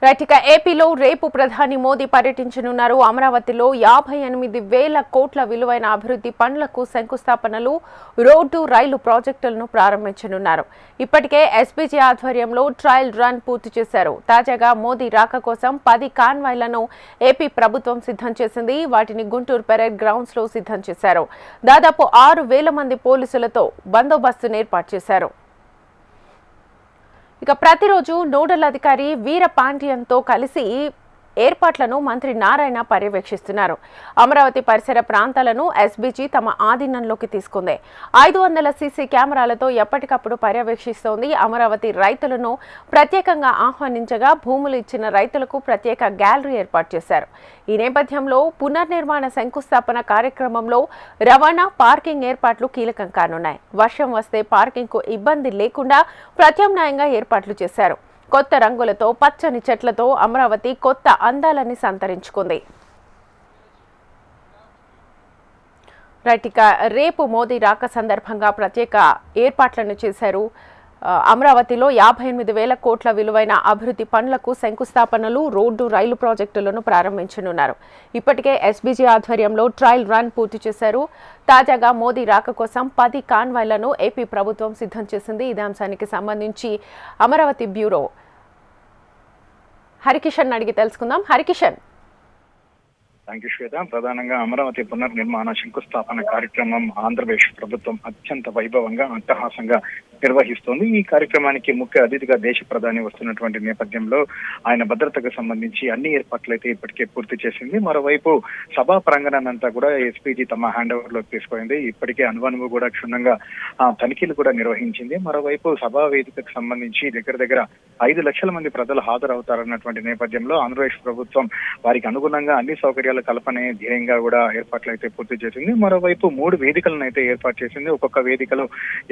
Right. ఇక ఏపీలో రేపు ప్రధాని మోదీ పర్యటించనున్నారు. అమరావతిలో 58,000 కోట్ల విలువైన అభివృద్ధి పనులకు శంకుస్థాపనలు, రోడ్డు, రైలు ప్రాజెక్టులను ప్రారంభించనున్నారు. ఇప్పటికే ఎస్బీజీ ఆధ్వర్యంలో ట్రయల్ రన్ పూర్తి చేశారు. తాజాగా మోదీ రాక కోసం 10 కాన్వాయ్లను ఏపీ ప్రభుత్వం సిద్ధం చేసింది. వాటిని గుంటూరు పెరేడ్ గ్రౌండ్స్ లో సిద్ధం చేశారు. దాదాపు 6,000 మంది పోలీసులతో బందోబస్తును ఏర్పాటు చేశారు. ఇక ప్రతిరోజు నోడల్ అధికారి వీరపాండ్యన్తో కలిసి ఏర్పాట్లను మంత్రి నారాయణ పర్యవేక్షిస్తున్నారు. అమరావతి పరిసర ప్రాంతాలను ఎస్బీజీ తమ ఆధీనంలోకి తీసుకుంది. 500 సీసీ కెమెరాలతో ఎప్పటికప్పుడు పర్యవేక్షిస్తోంది. అమరావతి రైతులను ప్రత్యేకంగా ఆహ్వానించగా భూములు ఇచ్చిన రైతులకు ప్రత్యేక గ్యాలరీ ఏర్పాటు చేశారు. ఈ నేపథ్యంలో పునర్నిర్మాణ శంకుస్థాపన కార్యక్రమంలో రవాణా, పార్కింగ్ ఏర్పాట్లు కీలకం కానున్నాయి. వర్షం వస్తే పార్కింగ్కు ఇబ్బంది లేకుండా ప్రత్యామ్నాయంగా ఏర్పాట్లు చేశారు. కొత్త రంగులతో, పచ్చని చెట్లతో అమరావతి కొత్త అందాలని సంతరించుకుంది. రైట్. ఇక రేపు మోదీ రాక సందర్భంగా ప్రత్యేక ఏర్పాట్లను చేశారు. అమరావతిలో 58,000 కోట్ల విలువైన అభివృద్ధి పనులకు శంకుస్థాపనలు, రోడ్డు, రైలు ప్రాజెక్టులను ప్రారంభించనున్నారు. ఇప్పటికే ఎస్బీజీ ఆధ్వర్యంలో ట్రయల్ రన్ పూర్తి చేశారు. తాజాగా మోదీ రాక కోసం 10 కాన్వాయ్లను ఏపీ ప్రభుత్వం సిద్ధం చేసింది. ఇదే అంశానికి సంబంధించి అమరావతి బ్యూరో హరికిషన్ అడిగి తెలుసుకుందాం. హరికిషన్. థ్యాంక్ యూ శ్వేత. ప్రధానంగా అమరావతి పునర్నిర్మాణ శంకుస్థాపన కార్యక్రమం ఆంధ్రప్రదేశ్ ప్రభుత్వం అత్యంత వైభవంగా, అట్టహాసంగా నిర్వహిస్తోంది. ఈ కార్యక్రమానికి ముఖ్య అతిథిగా దేశ ప్రధాని వస్తున్నటువంటి నేపథ్యంలో ఆయన భద్రతకు సంబంధించి అన్ని ఏర్పాట్లు అయితే ఇప్పటికే పూర్తి చేసింది. మరోవైపు సభా ప్రాంగణాన్ని అంతా కూడా ఎస్పీజీ తమ హ్యాండ్ ఓవర్ లోకి తీసుకుంది. ఇప్పటికే అనువనువు కూడా క్షుణ్ణంగా తనిఖీలు కూడా నిర్వహించింది. మరోవైపు సభా వేదికకు సంబంధించి దగ్గర 5 లక్షల మంది ప్రజలు హాజరవుతారన్నటువంటి నేపథ్యంలో ఆంధ్రప్రదేశ్ ప్రభుత్వం వారికి అనుగుణంగా అన్ని సౌకర్యాల కల్పనే ధ్యేయంగా కూడా ఏర్పాట్లు అయితే పూర్తి చేసింది. మరోవైపు 3 వేదికలను అయితే ఏర్పాటు చేసింది. ఒక్కొక్క వేదికలో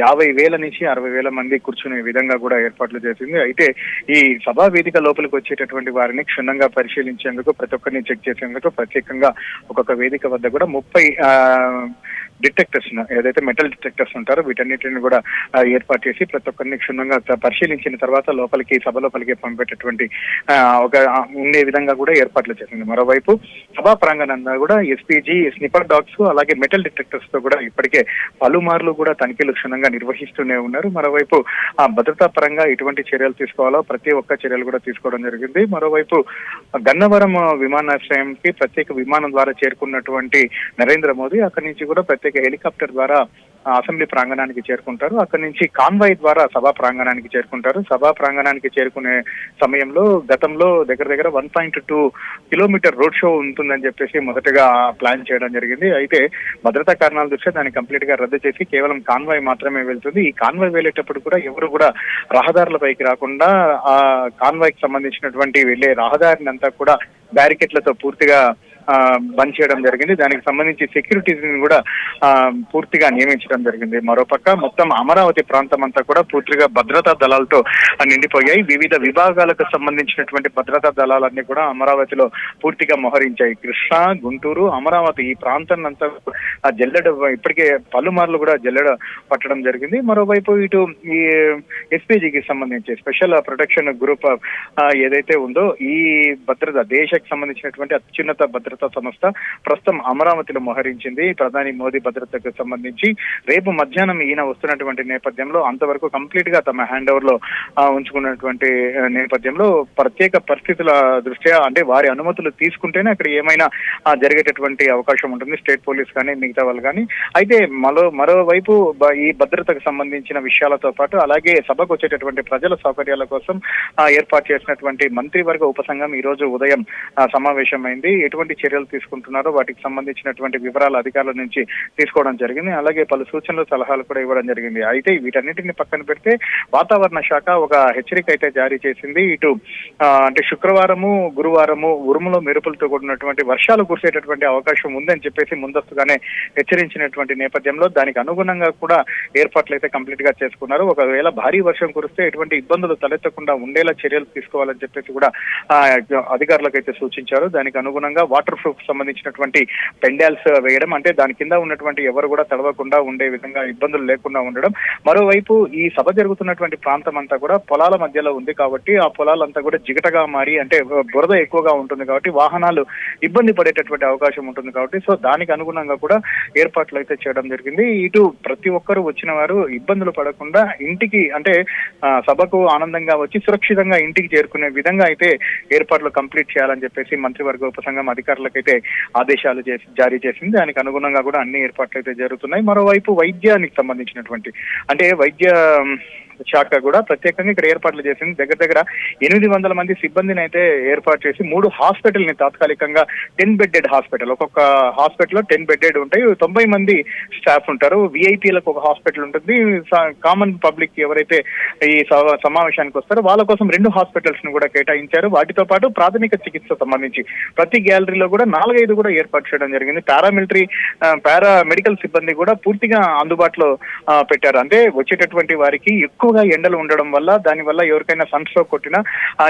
50,000 నుంచి 60,000 మంది కూర్చునే విధంగా కూడా ఏర్పాట్లు చేసింది. అయితే ఈ సభా వేదిక లోపలికి వచ్చేటటువంటి వారిని క్షుణ్ణంగా పరిశీలించేందుకు, ప్రతి ఒక్కరిని చెక్ చేసేందుకు ప్రత్యేకంగా ఒక్కొక్క వేదిక వద్ద కూడా 30 డిటెక్టర్స్, ఏదైతే మెటల్ డిటెక్టర్స్ ఉంటారో వీటన్నిటిని కూడా ఏర్పాటు చేసి ప్రతి ఒక్కరిని క్షుణ్ణంగా పరిశీలించిన తర్వాత సభ లోపలికి పంపేటటువంటి ఒక ఉండే విధంగా కూడా ఏర్పాట్లు చేసింది. మరోవైపు సభా ప్రాంగణంలో కూడా ఎస్పీజీ, స్నిపర్ డాగ్స్, అలాగే మెటల్ డిటెక్టర్స్ తో కూడా ఇప్పటికే పలుమార్లు కూడా తనిఖీలు క్షుణ్ణంగా నిర్వహిస్తూనే ఉన్నారు. మరోవైపు భద్రతా పరంగా ఎటువంటి చర్యలు తీసుకోవాలో ప్రతి ఒక్క చర్యలు కూడా తీసుకోవడం జరిగింది. మరోవైపు గన్నవరం విమానాశ్రయంకి ప్రత్యేక విమానం ద్వారా చేరుకున్నటువంటి నరేంద్ర మోదీ అక్కడి నుంచి కూడా ప్రత్యేక హెలికాప్టర్ ద్వారా అసెంబ్లీ ప్రాంగణానికి చేరుకుంటారు. అక్కడి నుంచి కాన్వాయ్ ద్వారా సభా ప్రాంగణానికి చేరుకుంటారు. సభా ప్రాంగణానికి చేరుకునే సమయంలో గతంలో దగ్గర 1.2 కిలోమీటర్ రోడ్ షో ఉంటుందని చెప్పేసి మొదటగా ప్లాన్ చేయడం జరిగింది. అయితే భద్రతా కారణాల దృష్ట్యా దాన్ని కంప్లీట్ గా రద్దు చేసి కేవలం కాన్వాయ్ మాత్రమే వెళ్తుంది. ఈ కాన్వాయ్ వెళ్ళేటప్పుడు కూడా ఎవరు కూడా రహదారులపైకి రాకుండా ఆ కాన్వాయ్ కి సంబంధించినటువంటి వెళ్లే రహదారిని అంతా కూడా బ్యారికేడ్లతో పూర్తిగా బంద్ చేయడం జరిగింది. దానికి సంబంధించి సెక్యూరిటీని కూడా పూర్తిగా నియమించడం జరిగింది. మరోపక్క మొత్తం అమరావతి ప్రాంతం అంతా కూడా పూర్తిగా భద్రతా దళాలతో నిండిపోయాయి. వివిధ విభాగాలకు సంబంధించినటువంటి భద్రతా దళాలన్నీ కూడా అమరావతిలో పూర్తిగా మోహరించాయి. కృష్ణా, గుంటూరు, అమరావతి ఈ ప్రాంతాన్ని అంతా జల్లెడ ఇప్పటికే పలుమార్లు కూడా జల్లెడ పట్టడం జరిగింది. మరోవైపు ఇటు ఈ ఎస్పీజీకి సంబంధించి స్పెషల్ ప్రొటెక్షన్ గ్రూప్ ఏదైతే ఉందో ఈ భద్రత దేశానికి సంబంధించినటువంటి అత్యున్నత భద్రతా సంస్థ ప్రస్తుతం అమరావతిలో మోహరించింది. ప్రధాని మోదీ భద్రతకు సంబంధించి రేపు మధ్యాహ్నం ఈయన వస్తున్నటువంటి నేపథ్యంలో అంతవరకు కంప్లీట్ గా తమ హ్యాండ్ ఓవర్ లో ఉంచుకున్నటువంటి నేపథ్యంలో ప్రత్యేక పరిస్థితుల దృష్ట్యా అంటే వారి అనుమతులు తీసుకుంటేనే అక్కడ ఏమైనా జరిగేటటువంటి అవకాశం ఉంటుంది, స్టేట్ పోలీస్ కానీ మిగతా వాళ్ళు కానీ. అయితే మరోవైపు ఈ భద్రతకు సంబంధించిన విషయాలతో పాటు అలాగే సభకు వచ్చేటటువంటి ప్రజల సౌకర్యాల కోసం ఏర్పాటు చేసినటువంటి మంత్రివర్గ ఉపసంఘం ఈ రోజు ఉదయం సమావేశమైంది. ఎటువంటి చర్యలు తీసుకుంటున్నారో వాటికి సంబంధించినటువంటి వివరాలు అధికారుల నుంచి తీసుకోవడం జరిగింది. అలాగే పలు సూచనలు, సలహాలు కూడా ఇవ్వడం జరిగింది. అయితే వీటన్నిటిని పక్కన పెడితే వాతావరణ శాఖ ఒక హెచ్చరిక అయితే జారీ చేసింది. ఇటు అంటే శుక్రవారము, గురువారము ఉరుములు, మెరుపులతో కూడినటువంటి వర్షాలు కురిసేటటువంటి అవకాశం ఉందని చెప్పేసి ముందస్తుగానే హెచ్చరించినటువంటి నేపథ్యంలో దానికి అనుగుణంగా కూడా ఏర్పాట్లు అయితే కంప్లీట్ గా చేసుకున్నారు. ఒకవేళ భారీ వర్షం కురిస్తే ఎటువంటి ఇబ్బందులు తలెత్తకుండా ఉండేలా చర్యలు తీసుకోవాలని చెప్పేసి కూడా అధికారులకు అయితే సూచించారు. దానికి అనుగుణంగా వాటర్ వాటర్ ప్రూఫ్ సంబంధించినటువంటి పెండాల్స్ వేయడం, అంటే దాని కింద ఉన్నటువంటి ఎవరు కూడా తడవకుండా ఉండే విధంగా ఇబ్బందులు లేకుండా ఉండడం. మరోవైపు ఈ సభ జరుగుతున్నటువంటి ప్రాంతం అంతా కూడా పొలాల మధ్యలో ఉంది కాబట్టి ఆ పొలాలంతా కూడా జిగటగా మారి, అంటే బురద ఎక్కువగా ఉంటుంది కాబట్టి వాహనాలు ఇబ్బంది పడేటటువంటి అవకాశం ఉంటుంది కాబట్టి సో దానికి అనుగుణంగా కూడా ఏర్పాట్లు అయితే చేయడం జరిగింది. ఇటు ప్రతి ఒక్కరు వచ్చిన వారు ఇబ్బందులు పడకుండా ఇంటికి, అంటే సభకు ఆనందంగా వచ్చి సురక్షితంగా ఇంటికి చేరుకునే విధంగా అయితే ఏర్పాట్లు కంప్లీట్ చేయాలని చెప్పేసి మంత్రివర్గ ఉపసంఘం అధికారులకైతే ఆదేశాలు జారీ చేసింది. దానికి అనుగుణంగా కూడా అన్ని ఏర్పాట్లు అయితే జరుగుతున్నాయి. మరోవైపు వైద్యానికి సంబంధించినటువంటి, అంటే వైద్య శాఖ కూడా ప్రత్యేకంగా ఇక్కడ ఏర్పాట్లు చేసింది. దగ్గర 800 మంది సిబ్బందిని అయితే ఏర్పాటు చేసి 3 హాస్పిటల్ ని తాత్కాలికంగా 10 బెడ్డెడ్ హాస్పిటల్, ఒక్కొక్క హాస్పిటల్ 10 బెడ్డెడ్ ఉంటాయి, 90 మంది స్టాఫ్ ఉంటారు. విఐపీలకు ఒక హాస్పిటల్ ఉంటుంది, కామన్ పబ్లిక్ ఎవరైతే ఈ సమావేశానికి వస్తారో వాళ్ళ కోసం 2 హాస్పిటల్స్ ను కూడా కేటాయించారు. వాటితో పాటు ప్రాథమిక చికిత్స సంబంధించి ప్రతి గ్యాలరీలో కూడా 4-5 కూడా ఏర్పాటు చేయడం జరిగింది. పారామెడికల్ సిబ్బంది కూడా పూర్తిగా అందుబాటులో పెట్టారు. అంటే వచ్చేటటువంటి వారికి ఎక్కువగా ఎండలు ఉండడం వల్ల, దానివల్ల ఎవరికైనా సన్ స్ట్రోక్ కొట్టినా,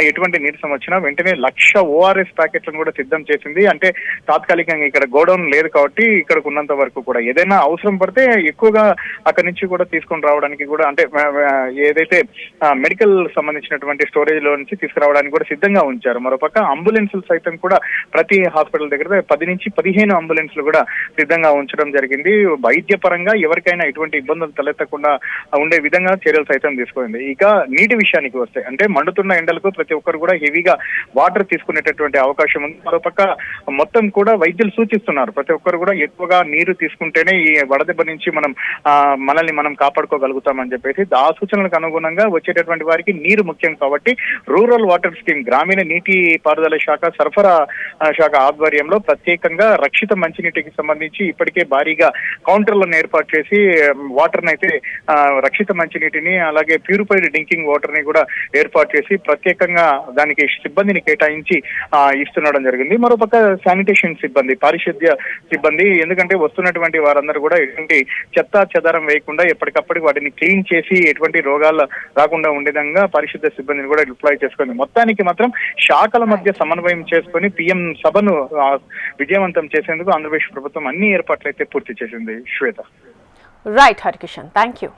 ఎటువంటి నీరసం వచ్చినా వెంటనే 1,00,000 ORS ప్యాకెట్లను కూడా సిద్ధం చేసింది. అంటే తాత్కాలికంగా ఇక్కడ గోడౌన్ లేదు కాబట్టి ఇక్కడికి ఉన్నంత వరకు కూడా ఏదైనా అవసరం పడితే ఎక్కువగా అక్కడి నుంచి కూడా తీసుకొని రావడానికి కూడా, అంటే ఏదైతే మెడికల్ సంబంధించినటువంటి స్టోరేజ్ లో నుంచి తీసుకురావడానికి కూడా సిద్ధంగా ఉంచారు. మరోపక్క అంబులెన్సులు సైతం కూడా ప్రతి హాస్పిటల్ దగ్గర 10 నుంచి 15 అంబులెన్స్లు కూడా సిద్ధంగా ఉంచడం జరిగింది. వైద్య పరంగా ఎవరికైనా ఎటువంటి ఇబ్బందులు తలెత్తకుండా ఉండే విధంగా చర్యలు సైతం తీసుకుంది. ఇక నీటి విషయానికి వస్తే, అంటే మండుతున్న ఎండలకు ప్రతి ఒక్కరు కూడా హెవీగా వాటర్ తీసుకునేటటువంటి అవకాశం ఉంది. మరోపక్క మొత్తం కూడా వైద్యులు సూచిస్తున్నారు ప్రతి ఒక్కరు కూడా ఎక్కువగా నీరు తీసుకుంటేనే ఈ వడదెబ్బ నుంచి మనల్ని మనం కాపాడుకోగలుగుతామని చెప్పేసి ఆ సూచనలకు అనుగుణంగా వచ్చేటటువంటి వారికి నీరు ముఖ్యం కాబట్టి రూరల్ వాటర్ స్కీమ్, గ్రామీణ నీటి పారుదల శాఖ, సరఫరా శాఖ ఆధ్వర్యంలో ప్రత్యేకంగా రక్షిత మంచినీటికి సంబంధించి ఇప్పటికే భారీగా కౌంటర్లను ఏర్పాటు చేసి వాటర్ అయితే రక్షిత మంచినీటిని, అలాగే ప్యూరిఫైడ్ డ్రింకింగ్ వాటర్ ని కూడా ఏర్పాటు చేసి ప్రత్యేకంగా దానికి సిబ్బందిని కేటాయించి ఇస్తుండడం జరిగింది. మరోపక్క శానిటేషన్ సిబ్బంది, పారిశుద్ధ్య సిబ్బంది, ఎందుకంటే వస్తున్నటువంటి వారందరూ కూడా ఎటువంటి చెత్త చెదారం వేయకుండా ఎప్పటికప్పటికి వాటిని క్లీన్ చేసి ఎటువంటి రోగాలు రాకుండా ఉండే విధంగా పారిశుద్ధ్య సిబ్బందిని కూడా డిప్లాయ్ చేసుకుంది. మొత్తానికి మాత్రం శాఖల మధ్య సమన్వయం చేసుకుని పిఎం సభను విజయవంతం చేసేందుకు ఆంధ్రప్రదేశ్ ప్రభుత్వం అన్ని ఏర్పాట్లు అయితే పూర్తి చేసింది. Shweta. Right Harikishan, thank you.